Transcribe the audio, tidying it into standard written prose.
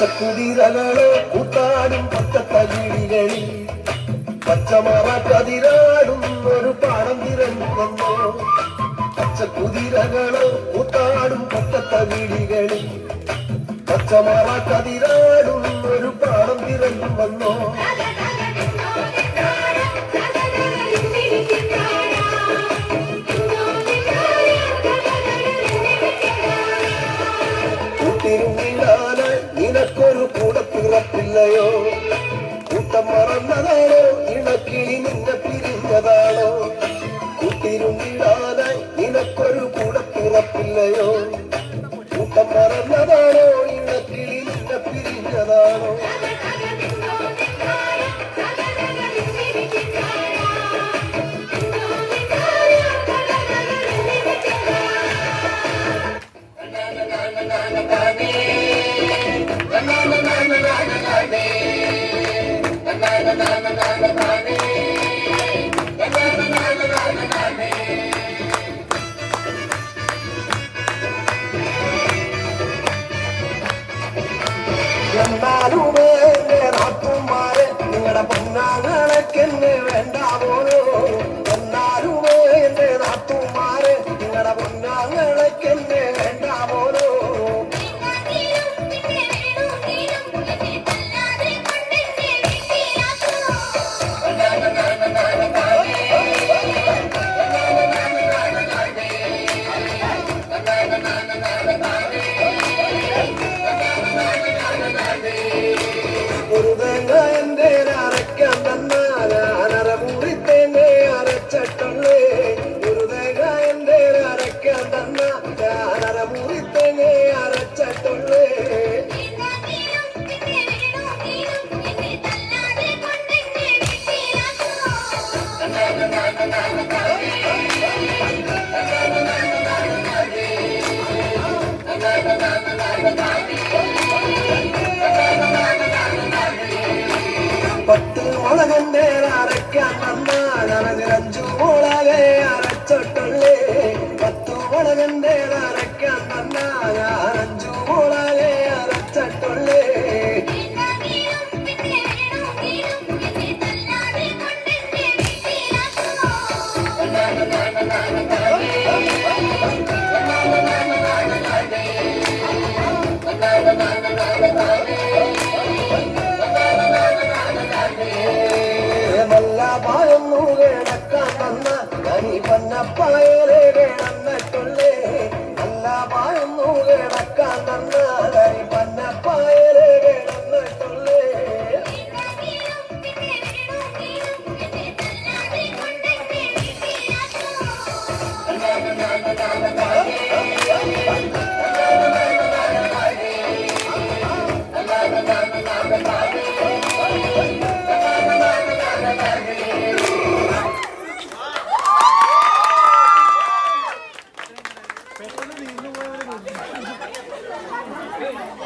പച്ചക്കുതിരകളെ കൂട്ടാനും പച്ചത്തകിടികളിൽ പച്ചമറ കതിരാടും ഒരു പാടം തിരഞ്ഞു വന്നോ. പച്ചക്കുതിരകളെ കൂട്ടാടും പച്ചത്തകിടികളിൽ പച്ചമറ കതിരാടും ഒരു പാടം തിരഞ്ഞു വന്നോ. കൂട്ടിരുന്നിടാനായി നിനക്കൊരു കൂടപ്പിറപ്പില്ലയോ? കൂട്ടം മറന്നതാണോ? ഇണക്കിളി നിന്നെ പിരിഞ്ഞതാണോ? കൂട്ടിരുന്നിടാനായി നിനക്കൊരു കൂടപ്പിറപ്പില്ലയോ? കൂട്ടം മറന്നതാണോ? ഇണക്കിളി നിന്നെ പിരിഞ്ഞതാണോ? എന്നാലുമേ എന്റെ നാട്ടുമാരെ നിങ്ങളുടെ പൊന്നാങ്ങളൊക്കെന്നെ വേണ്ട പോലോ. എന്നാലുമേ എന്റെ നാട്ടുമാരെ നിങ്ങളുടെ പൊന്നാങ്ങളൊക്കെന്നെ വേണ്ട പോലോ. ഒരു തേങ്ങ എന്റെ അരയ്ക്കാൻ തന്നാൽ ഞാനരമുറി തേങ്ങ അരച്ചിട്ടുള്ളേ. ഒരു തേങ്ങ എന്റെ അരയ്ക്കാൻ തന്നാൽ ഞാനരമുറി തേങ്ങ അരച്ചിട്ടുള്ളേ. പത്ത് മുളകന്റെ അരയ്ക്കാൻ തന്നാൽ അതിലഞ്ചു മുളകെ അരച്ചിട്ടുള്ളേ. പത്തു മുളകന്റെ അരയ്ക്കാൻ തന്നാൽ അഞ്ചു മുളകെ അരച്ചിട്ടുള്ളേ. നല്ല പായൊന്നു കിടക്കാൻ തന്ന കനി പന്നപ്പായലെ വേണം